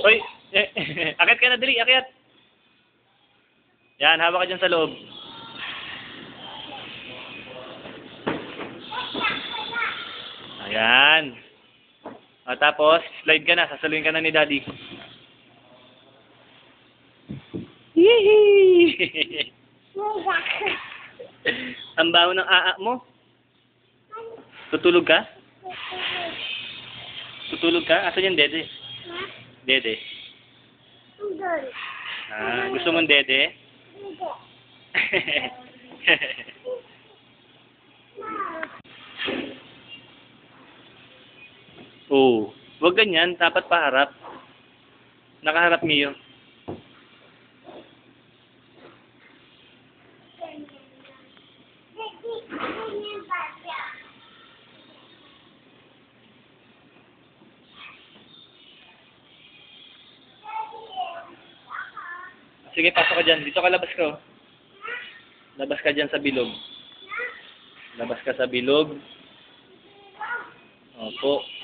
Hoy, akit ka na, dali, akit. Yan, hawak ka dyan sa loob. Ayan. O, tapos, slide ka na, sasaluhin ka na ni Daddy. Yee! Ang baho ng aa mo. Tutulog ka? Tutulog ka? Asan yung dede? Dede. Ah, gusto mong dede? Oo. Huwag ganyan. Dapat paharap. Nakaharap Mio. Sige, pasok ka dyan. Dito ka, labas ka. Oh. Labas ka dyan sa bilog. Labas ka sa bilog. Opo.